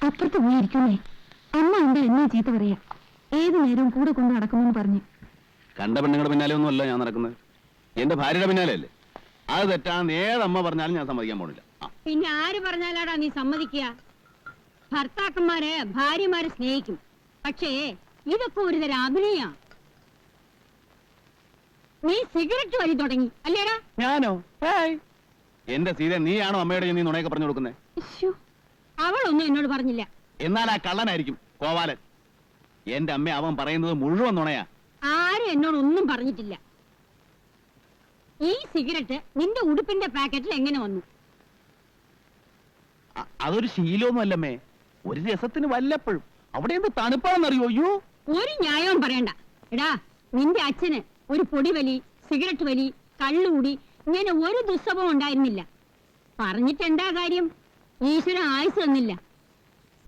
അപ്പുറത്ത് പോയിരിക്കുന്നേ. അമ്മ എന്താ എന്നെ ചീത്ത പറയാ, ഏതു നേരവും കൂടെ കൊണ്ട് നടക്കുമെന്ന് പറഞ്ഞു. കണ്ട പെണ്ണുങ്ങളുടെ പിന്നാലെ ഒന്നും അല്ല ഞാൻ നടക്കുന്നത്, എന്റെ ഭാര്യയുടെ പിന്നാലെ അല്ലേ. അത് തെറ്റാന്ന് ഏതമ്മ പറഞ്ഞാലും ഞാൻ സമ്മതിക്കാൻ പോണില്ല. പിന്നെ ആര് പറഞ്ഞാലാടാ നീ സമ്മതിക്കുക? ഭർത്താക്കന്മാരെ ഭാര്യമാരെ സ്നേഹിക്കും, പക്ഷേ ഇതൊക്കെ ഒരു തരം അഭിനയ. നീ സിഗരറ്റ് വലി തുടങ്ങി അല്ലേടാ? ഞാനോ? എന്റെ സീത, നീയാണോ അമ്മയോട് നീ നുണയൊക്കെ പറഞ്ഞു കൊടുക്കുന്നത്? അവളൊന്നും എന്നോട് പറഞ്ഞില്ല. എന്നാൽ ആ കള്ളനായിരിക്കും കോവാലൻ. എന്റെ അമ്മ അവൻ പറയുന്നത് മുഴുവൻ നുണയാ. ആരും എന്നോടൊന്നും പറഞ്ഞിട്ടില്ല. ഈ സിഗരറ്റ് നിന്റെ ഉടുപ്പിന്റെ പാക്കറ്റിൽ എങ്ങനെ വന്നു? അതൊരു ശീലമൊന്നും അല്ലമ്മേ, ഒരു രസത്തിന് വല്ലപ്പോഴും. അവിടെ എന്ത് തണുപ്പാണെന്നറിയോ? അയ്യോ, ഒരു ന്യായവും പറയണ്ട. എടാ, നിന്റെ അച്ഛന് ഒരു പൊടിവലി, സിഗരറ്റ് വലി, കള്ളുകൂടി ഇങ്ങനെ ഒരു ദുസ്സഭം ഉണ്ടായിരുന്നില്ല. പറഞ്ഞിട്ട് എന്താ കാര്യം? ഈശ്വരൻ ആയുസ് തന്നില്ല.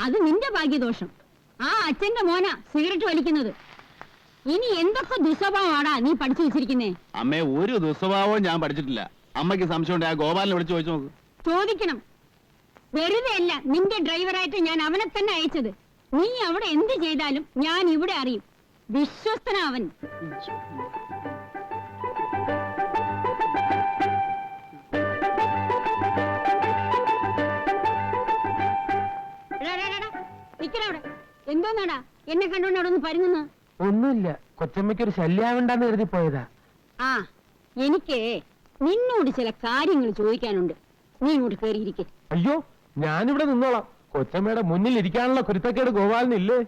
അത് നിന്റെ ഭാഗ്യദോഷം. ആ അച്ഛന്റെ മോനാ സിഗരറ്റ് വലിക്കുന്നത്. ഇനി എന്തൊക്കെ ദുസ്വഭാവമാടാ നീ പഠിച്ചു വെച്ചിരിക്കുന്നേ? അമ്മേ, ഒരു ദുസ്വഭാവവും ഞാൻ പഠിച്ചിട്ടില്ല. അമ്മയ്ക്ക് സംശയമുണ്ട്, ആ ഗോപാലിനെ വിളിച്ചു ചോദിച്ചു നോക്ക്. ചോദിക്കണം. വെറുതെ അല്ല നിന്റെ ഡ്രൈവറായിട്ട് ഞാൻ അവനെ തന്നെ അയച്ചത്. നീ അവിടെ എന്ത് ചെയ്താലും ഞാൻ ഇവിടെ അറിയും. വിശ്വസ്തനാവൻ. നിക്കണവിടെ. എന്തോന്നാടാ എന്നെ കണ്ടോണ്ട് അവിടെ ഒന്ന് പരുങ്ങുന്നു? ഒന്നുമില്ല, കൊച്ചമ്മയ്ക്കൊരു ശല്യാവണ്ടെന്ന് കരുതി പോയതാ. ആ, എനിക്ക് നിന്നോട് ചില കാര്യങ്ങൾ ചോദിക്കാനുണ്ട്. നീ ഇങ്ങോട്ട് കയറിയിരിക്കെ. അയ്യോ, ഞാനിവിടെ നിന്നോളാം. കൊച്ചമ്മയുടെ മുന്നിൽ ഇരിക്കാനുള്ള കുരുത്തക്കേട് ഗോപാലിനില്ലേ?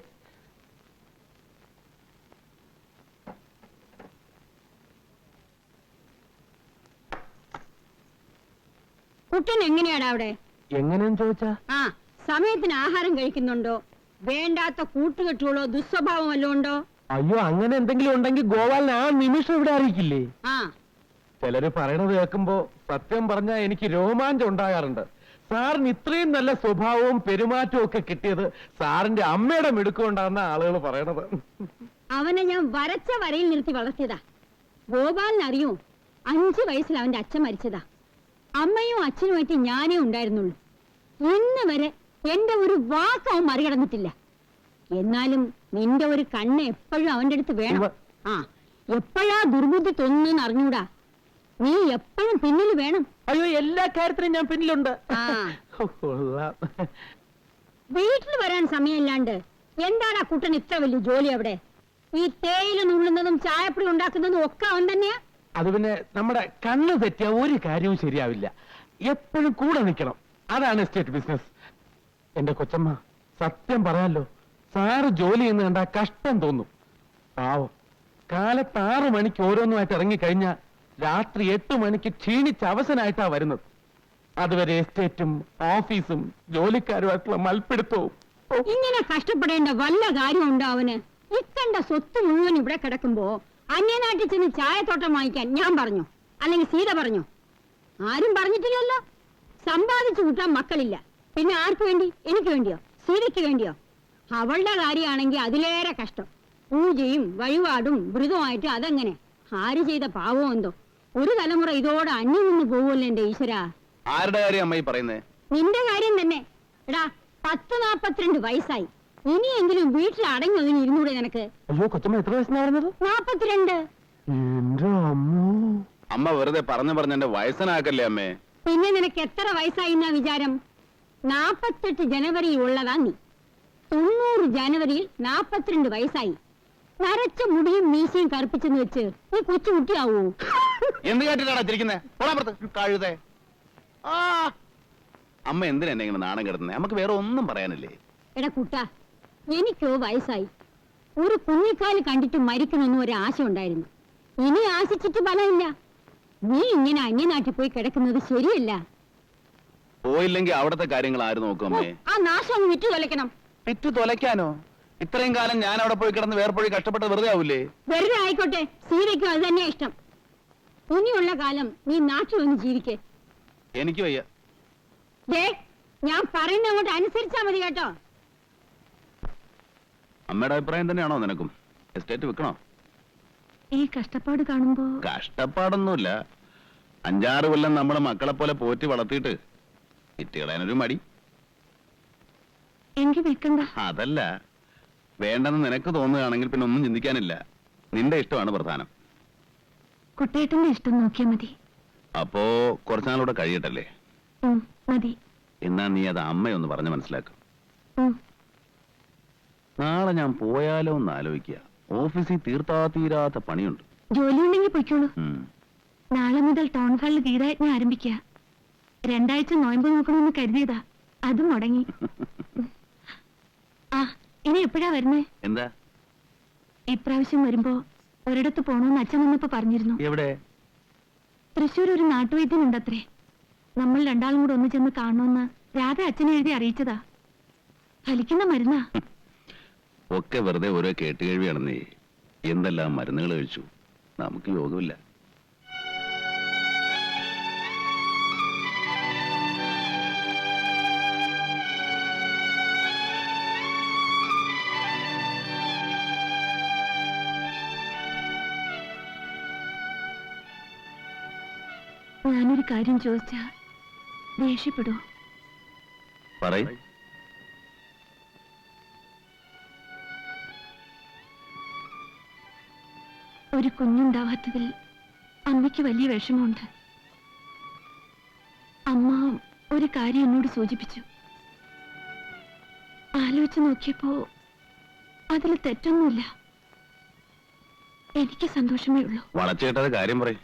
കുട്ടൻ എങ്ങനെയാടാ അവിടെ? എങ്ങനെയെന്ന് ചോദിച്ചാ? ആ, സമയത്തിന് ആഹാരം കഴിക്കുന്നുണ്ടോ? വേണ്ടാത്ത കൂട്ടുകെട്ടുകളോ ദുസ്വഭാവം വല്ലതും ഉണ്ടോ? അയ്യോ, അങ്ങനെ എന്തെങ്കിലും ഉണ്ടെങ്കിൽ ഗോപാലിനെ ആ നിമിഷം ഇവിടെ അറിയിക്കില്ലേ? ആ, ചിലര് പറയണത് കേൾക്കുമ്പോ സത്യം പറഞ്ഞാ എനിക്ക് രോമാഞ്ചം ഉണ്ടാകാറുണ്ട്. സാറിന് ഇത്രയും നല്ല സ്വഭാവവും പെരുമാറ്റവും ഒക്കെ കിട്ടിയത് സാറിന്റെ അമ്മയുടെ മിടുക്കൊണ്ടാണെന്ന ആളുകൾ പറയണത്. അവനെ ഞാൻ വരച്ച വരയിൽ നിർത്തി വളർത്തിയതാ. ഗോപാലിനറിയോ, 5 വയസ്സിൽ അവന്റെ അച്ഛൻ മരിച്ചതാ. അമ്മയും അച്ഛനുമായിട്ട് ഞാനേ ഉണ്ടായിരുന്നുള്ളൂ. ഇന്ന് വരെ എന്റെ ഒരു വാക്ക് അവൻ മറികടന്നിട്ടില്ല. എന്നാലും നിന്റെ ഒരു കണ്ണ് എപ്പോഴും അവന്റെ അടുത്ത് വേണം. ആ, എപ്പോഴാ ദുർബുദ്ധി തോന്നുന്നു അറിഞ്ഞൂടാ. നീ എപ്പോഴും പിന്നിൽ വേണം. അയ്യോ, എല്ലാ കാര്യത്തിലും ഞാൻ പിന്നിലുണ്ട്. വീട്ടിൽ വരാൻ സമയമില്ലാണ്ട് എന്താടാ കുട്ടൻ ഇത്ര വലിയ ജോലി അവിടെ? ഈ തേയില നുള്ളുന്നതും ചായപ്പൊടി ഉണ്ടാക്കുന്നതും ഒക്കെ അവൻ തന്നെയാ. അത് പിന്നെ നമ്മുടെ കണ്ണ് തെറ്റിയ ഒരു കാര്യവും ശരിയാവില്ല. എപ്പോഴും കൂടെ നിൽക്കണം. അതാണ് എസ്റ്റേറ്റ് ബിസിനസ്. എന്റെ കൊച്ചമ്മ, സത്യം പറയാലോ, സാറ് ജോലി ചെയ്യുന്ന കണ്ടാ കഷ്ടം തോന്നും. പാവം, കാലത്ത് 6 മണിക്ക് ഓരോന്നുമായിട്ട് ഇറങ്ങിക്കഴിഞ്ഞാൽ രാത്രി 8 മണിക്ക് ക്ഷീണിച്ച് അവസനായിട്ടാ വരുന്നത്. അതുവരെ എസ്റ്റേറ്റും ഓഫീസും ജോലിക്കാരുമായിട്ടുള്ള മൽപ്പിടുത്തവും. ഇങ്ങനെ കഷ്ടപ്പെടേണ്ട വല്ല കാര്യമുണ്ടോ അവന്? ഇക്കണ്ട സ്വത്ത് മുഴുവൻ ഇവിടെ കിടക്കുമ്പോ അന്യനാട്ടിൽ ചെന്ന് ചായത്തോട്ടം വാങ്ങിക്കാൻ ഞാൻ പറഞ്ഞു, അല്ലെങ്കിൽ സീത പറഞ്ഞു? ആരും പറഞ്ഞിട്ടില്ലല്ലോ. സമ്പാദിച്ചു കൂട്ടാൻ മക്കളില്ല, പിന്നെ ആർക്ക് വേണ്ടി? എനിക്ക് വേണ്ടിയോ? സീതയ്ക്ക് വേണ്ടിയോ? അവളുടെ കാര്യമാണെങ്കിൽ അതിലേറെ കഷ്ടം. പൂജയും വഴിപാടും വ്രതമായിട്ട് അതെങ്ങനെ? ആര് ചെയ്ത പാവം എന്തോ. ഒരു തലമുറ ഇതോടെ അന്യം നിന്ന് പോവുമല്ലോ എന്റെ ഈശ്വര. ആരുടെ കാര്യം അമ്മ ഈ പറയുന്നേ? നിന്റെ കാര്യം തന്നെ. എടാ, 10-42 വയസ്സായി. ഇനിയെങ്കിലും വീട്ടിൽ അടങ്ങി ഒതുങ്ങി ഇരുന്നൂടെ നിനക്ക്? അയ്യോ, കൊച്ചമ്മ എത്ര വയസ്സാണ് പറഞ്ഞത്? 42. എന്റെ അമ്മോ. അമ്മ വെറുതെ പറഞ്ഞു എന്റെ വയസ്സനാക്കല്ലേ അമ്മേ. പിന്നെ നിനക്ക് എത്ര വയസ്സായി എന്നാ വിചാരം? 48 ജനുവരിയിൽ ഉള്ളതാ നീ. 90 ജനുവരിയിൽ 42 വയസ്സായി. നരച്ച മുടിയും മീശയും കറുപ്പിച്ചെന്ന് വെച്ച് നീ കൊച്ചു കുട്ടിയാവൂ? എന്ത് കേട്ടിട്ടാണ് ചിരിക്കുന്നേ? കഴുതേ. ആ, അമ്മ എന്തിനാ എന്നെ ഇങ്ങനെ നാണം കിടന്നേ? നമുക്ക് വേറെ ഒന്നും പറയാനില്ലേ? എടാ കുട്ട, എനിക്കോ വയസ്സായി. ഒരു കുഞ്ഞിക്കാല് കണ്ടിട്ട് മരിക്കണമെന്നും ഒരു ആശ ഉണ്ടായിരുന്നു. ഇനി ആശിച്ചിട്ട് ഫലമില്ല. നീ ഇങ്ങനെ അന്യനാട്ടിൽ പോയി കിടക്കുന്നത് ശരിയല്ല. പോയില്ലെങ്കിൽ അവിടത്തെ കാര്യങ്ങൾ ആര് നോക്കും അമ്മേ? ആ നാശം അങ്ങ് വിറ്റു തൊലയ്ക്കണം. വിറ്റു തൊലയ്ക്കാനോ? ഇത്രയും കാലം ഞാൻ അവിടെ പോയി കിടന്ന് വേർപ്പൊഴി കഷ്ടപ്പെട്ട് വെറുതെ ആവൂലേ? വെറുതെ ആയിക്കോട്ടെ, സീതയ്ക്കും അത് തന്നെയാ ഇഷ്ടം. ഇനിയുള്ള കാലം നീ നാട്ടിൽ വന്ന് ജീവിക്കേ. എനിക്ക് വയ്യ. ഞാൻ പറയുന്ന അങ്ങോട്ട് അനുസരിച്ചാ മതി കേട്ടോ. അമ്മയുടെ അഭിപ്രായം തന്നെയാണോ നിനക്കും? എസ്റ്റേറ്റ് വിൽക്കണോ? ഈ കഷ്ടപ്പാട് കാണുമ്പോ. കഷ്ടപ്പാടൊന്നുമില്ല. 5-6 കൊല്ലം നമ്മുടെ മക്കളെ പോലെ പോറ്റി വളർത്തിയിട്ട് വിറ്റ് കളയാനൊരു മടി. എങ്കിൽ വിൽക്കണ്ട. അതല്ല, വേണ്ടെന്ന് നിനക്ക് തോന്നുകയാണെങ്കിൽ പിന്നെ ഒന്നും ചിന്തിക്കാനില്ല. നിന്റെ ഇഷ്ടമാണ് പ്രധാനം. കുട്ടേട്ടന്റെ ഇഷ്ടം നോക്കിയാ മതി. അപ്പോ കുറച്ചുനാളൂടെ കഴിയട്ടല്ലേ? മതി. എന്നാ നീ അത് അമ്മയൊന്ന് പറഞ്ഞ് മനസ്സിലാക്കും. ഉം. നാളെ ഞാൻ പോയാലോ എന്ന് ആലോചിക്കുക. ഓഫീസിൽ തീരാത്ത പണിയുണ്ട്. ജോലി ഉണ്ടെങ്കിൽ പൊയ്ക്കോളൂ. ഉം. നാളെ മുതൽ ടൗൺ ഹാളിൽ ഗീതയജ്ഞം ആരംഭിക്കുക. 2 ആഴ്ച നോയമ്പ് നോക്കണമെന്ന് കരുതിയതാ, അതും മുടങ്ങി. ആ, ഇനി എപ്പോഴാ വരുന്നേ? എന്താ ഇപ്രാവശ്യം വരുമ്പോ ഒരിടത്ത് പോണോന്ന് അച്ഛൻ വന്നപ്പോ പറഞ്ഞിരുന്നു. എവിടെ? തൃശ്ശൂർ ഒരു നാട്ടുവൈദ്യനുണ്ടത്രേ. നമ്മൾ 2 ആളും കൂടെ ഒന്ന് ചെന്ന് കാണണമെന്ന് രാധ അച്ഛനെ എഴുതി അറിയിച്ചതാ. ഫലിക്കുന്ന മരുന്നാ. ഒക്കെ വെറുതെ ഓരോ കേട്ടുകേഴ്വിയാണെന്നേ. എന്തെല്ലാം മരുന്നുകൾ കഴിച്ചു. നമുക്ക് യോഗമില്ല. ഞാനൊരു കാര്യം ചോദിച്ചാ ദേഷ്യപ്പെടോ? പറയ്. ഒരു കുഞ്ഞുണ്ടാവാത്തതിൽ അമ്മയ്ക്ക് വലിയ വിഷമമുണ്ട്. അമ്മ ഒരു കാര്യം എന്നോട് സൂചിപ്പിച്ചു. ആലോചിച്ച് നോക്കിയപ്പോ അതിൽ തെറ്റൊന്നുമില്ല. എനിക്ക് സന്തോഷമേ ഉള്ളൂ. വളച്ചേട്ടത് കാര്യം പറയ്.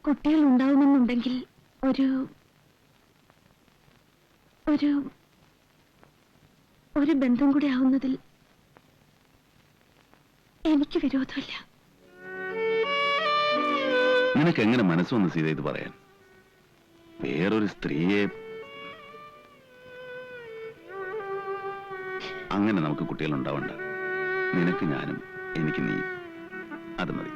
കുട്ടികൾ ഉണ്ടാവുമെന്നുണ്ടെങ്കിൽ ഒരു ഒരു ഒരു ബന്ധം കൂടി ആവുന്നതിൽ എനിക്ക് വിരോധമില്ല. നിനക്ക് എങ്ങനെ മനസ്സ് വന്ന് സീത ഇത് പറയാൻ? വേറൊരു സ്ത്രീയെ അങ്ങനെ നമുക്ക് കുട്ടികൾ ഉണ്ടാവണ്ട. നിനക്ക് ഞാനും, എനിക്ക് നീ. അത് മതി.